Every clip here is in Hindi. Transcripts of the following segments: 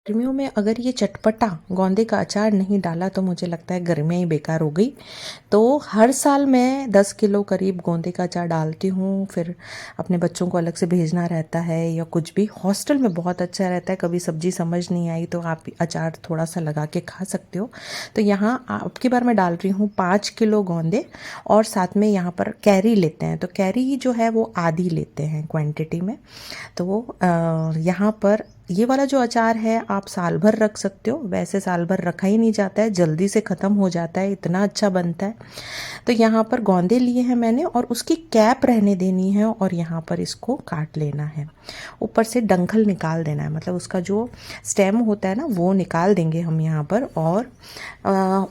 गर्मियों में अगर ये चटपटा गोंदे का अचार नहीं डाला तो मुझे लगता है गर्मियाँ ही बेकार हो गई। तो हर साल मैं 10 किलो करीब गोंदे का अचार डालती हूँ। फिर अपने बच्चों को अलग से भेजना रहता है या कुछ भी। हॉस्टल में बहुत अच्छा रहता है, कभी सब्जी समझ नहीं आई तो आप अचार थोड़ा सा लगा के खा सकते हो। तो यहाँ अब की बार मैं डाल रही हूँ 5 किलो गोंदे और साथ में यहाँ पर कैरी लेते हैं। तो कैरी जो है वो आधी लेते हैं क्वांटिटी में। तो यहाँ पर ये वाला जो अचार है आप साल भर रख सकते हो। वैसे साल भर रखा ही नहीं जाता है, जल्दी से ख़त्म हो जाता है, इतना अच्छा बनता है। तो यहाँ पर गोंदे लिए हैं मैंने और उसकी कैप रहने देनी है और यहाँ पर इसको काट लेना है। ऊपर से डंखल निकाल देना है, मतलब उसका जो स्टेम होता है ना वो निकाल देंगे हम यहाँ पर। और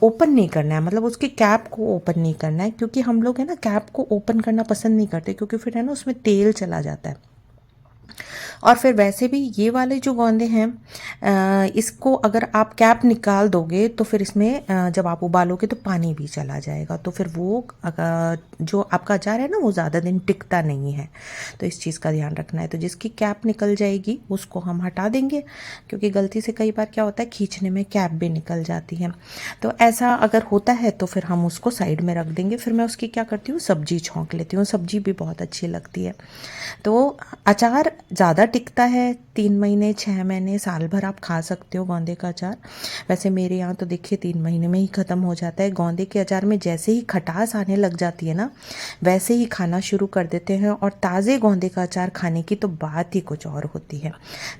ओपन नहीं करना है, मतलब उसकी कैप को ओपन नहीं करना है, क्योंकि हम लोग है ना कैप को ओपन करना पसंद नहीं करते, क्योंकि फिर है ना उसमें तेल चला जाता है। और फिर वैसे भी ये वाले जो गोंदे हैं इसको अगर आप कैप निकाल दोगे तो फिर इसमें जब आप उबालोगे तो पानी भी चला जाएगा, तो फिर वो जो आपका अचार है ना वो ज़्यादा दिन टिकता नहीं है। तो इस चीज़ का ध्यान रखना है। तो जिसकी कैप निकल जाएगी उसको हम हटा देंगे, क्योंकि गलती से कई बार क्या होता है खींचने में कैप भी निकल जाती है। तो ऐसा अगर होता है तो फिर हम उसको साइड में रख देंगे। फिर मैं उसकी क्या करती हूँ, सब्जी छौंक लेती हूँ। सब्जी भी बहुत अच्छी लगती है। तो अचार ज़्यादा टिकता है, 3 महीने 6 महीने साल भर आप खा सकते हो गोंदे का अचार। वैसे मेरे यहाँ तो देखिए 3 महीने में ही ख़त्म हो जाता है। गोंदे के अचार में जैसे ही खटास आने लग जाती है ना वैसे ही खाना शुरू कर देते हैं। और ताज़े गोंदे का अचार खाने की तो बात ही कुछ और होती है।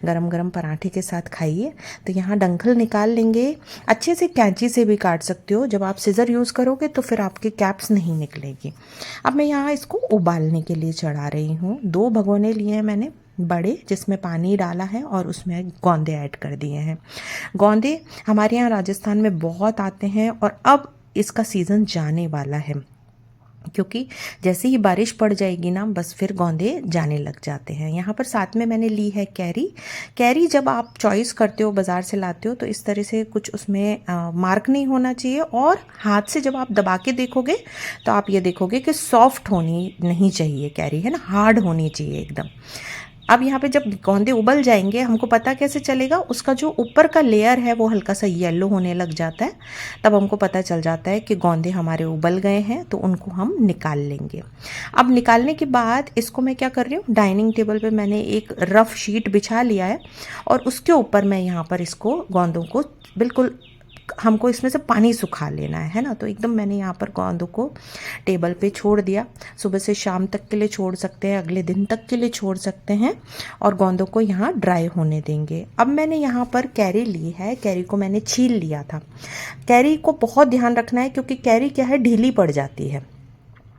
गरम गरम पराठे के साथ खाइए। तो यहाँ डंखल निकाल लेंगे, अच्छे से कैंची से भी काट सकते हो। जब आप सिज़र यूज़ करोगे तो फिर आपकी कैप्स नहीं निकलेगी। अब मैं यहाँ इसको उबालने के लिए चढ़ा रही हूँ। 2 भगोने लिए हैं मैंने बड़े, जिसमें पानी डाला है और उसमें गोंदे ऐड कर दिए हैं। गोंदे हमारे यहाँ राजस्थान में बहुत आते हैं और अब इसका सीज़न जाने वाला है, क्योंकि जैसे ही बारिश पड़ जाएगी ना बस फिर गोंदे जाने लग जाते हैं। यहाँ पर साथ में मैंने ली है कैरी। कैरी जब आप चॉइस करते हो, बाज़ार से लाते हो, तो इस तरह से कुछ उसमें मार्क नहीं होना चाहिए। और हाथ से जब आप दबा के देखोगे तो आप ये देखोगे कि सॉफ्ट होनी नहीं चाहिए कैरी, है ना, हार्ड होनी चाहिए एकदम। अब यहाँ पे जब गोंदे उबल जाएंगे हमको पता कैसे चलेगा, उसका जो ऊपर का लेयर है वो हल्का सा येलो होने लग जाता है। तब हमको पता चल जाता है कि गोंदे हमारे उबल गए हैं, तो उनको हम निकाल लेंगे। अब निकालने के बाद इसको मैं क्या कर रही हूँ, डाइनिंग टेबल पे मैंने एक रफ़ शीट बिछा लिया है और उसके ऊपर मैं यहाँ पर इसको गोंदों को बिल्कुल, हमको इसमें से पानी सुखा लेना है ना। तो एकदम मैंने यहाँ पर गोंदों को टेबल पे छोड़ दिया। सुबह से शाम तक के लिए छोड़ सकते हैं, अगले दिन तक के लिए छोड़ सकते हैं और गोंदों को यहाँ ड्राई होने देंगे। अब मैंने यहाँ पर कैरी ली है, कैरी को मैंने छील लिया था। कैरी को बहुत ध्यान रखना है, क्योंकि कैरी क्या है, ढीली पड़ जाती है,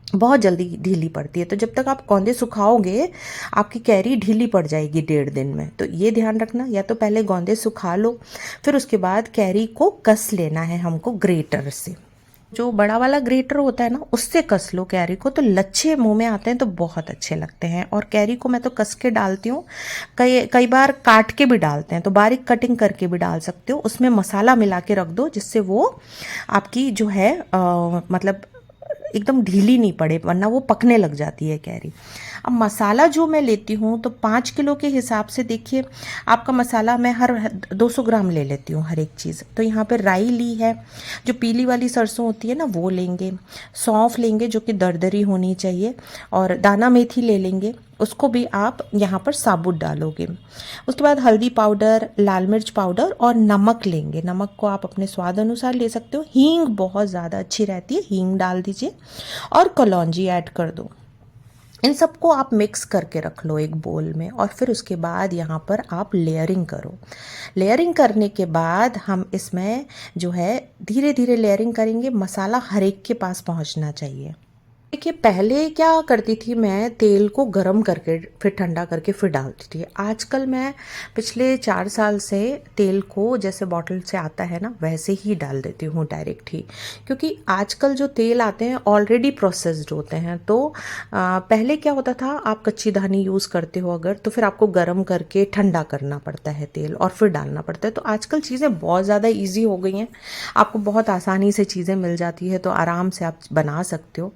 बहुत जल्दी ढीली पड़ती है। तो जब तक आप गोंदे सुखाओगे आपकी कैरी ढीली पड़ जाएगी 1.5 दिन में। तो ये ध्यान रखना, या तो पहले गोंदे सुखा लो, फिर उसके बाद कैरी को कस लेना है हमको ग्रेटर से। जो बड़ा वाला ग्रेटर होता है ना उससे कस लो कैरी को, तो लच्छे मुंह में आते हैं तो बहुत अच्छे लगते हैं। और कैरी को मैं तो कस के डालती हूँ, कई कई बार काट के भी डालते हैं, तो बारीक कटिंग करके भी डाल सकते हो। उसमें मसाला मिला के रख दो, जिससे वो आपकी जो है मतलब एकदम ढीली नहीं पड़े, वरना वो पकने लग जाती है कैरी। अब मसाला जो मैं लेती हूँ तो 5 किलो के हिसाब से देखिए आपका मसाला मैं हर 200 ग्राम ले लेती हूँ हर एक चीज़। तो यहाँ पे राई ली है, जो पीली वाली सरसों होती है ना वो लेंगे। सौंफ लेंगे जो कि दरदरी होनी चाहिए, और दाना मेथी ले लेंगे, उसको भी आप यहाँ पर साबुत डालोगे। उसके बाद हल्दी पाउडर, लाल मिर्च पाउडर और नमक लेंगे। नमक को आप अपने स्वाद अनुसार ले सकते हो। हींग बहुत ज़्यादा अच्छी रहती है, हींग डाल दीजिए और कलौंजी ऐड कर दो। इन सबको आप मिक्स करके रख लो एक बोल में, और फिर उसके बाद यहाँ पर आप लेयरिंग करो। लेयरिंग करने के बाद हम इसमें जो है धीरे धीरे लेयरिंग करेंगे। मसाला हर एक के पास पहुँचना चाहिए। देखिए पहले क्या करती थी, मैं तेल को गरम करके फिर ठंडा करके फिर डालती थी। आजकल मैं पिछले 4 साल से तेल को जैसे बॉटल से आता है ना वैसे ही डाल देती हूँ डायरेक्ट ही, क्योंकि आजकल जो तेल आते हैं ऑलरेडी प्रोसेस्ड होते हैं। तो पहले क्या होता था, आप कच्ची धानी यूज़ करते हो अगर, तो फिर आपको गरम करके ठंडा करना पड़ता है तेल और फिर डालना पड़ता है। तो आजकल चीज़ें बहुत ज़्यादा ईजी हो गई हैं, आपको बहुत आसानी से चीज़ें मिल जाती है, तो आराम से आप बना सकते हो।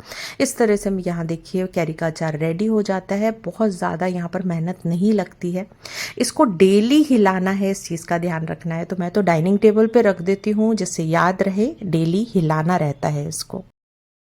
इस तरह से यहाँ देखिए कैरी का अचार रेडी हो जाता है। बहुत ज़्यादा यहाँ पर मेहनत नहीं लगती है। इसको डेली हिलाना है, इस चीज़ का ध्यान रखना है। तो मैं तो डाइनिंग टेबल पे रख देती हूँ जिससे याद रहे, डेली हिलाना रहता है इसको।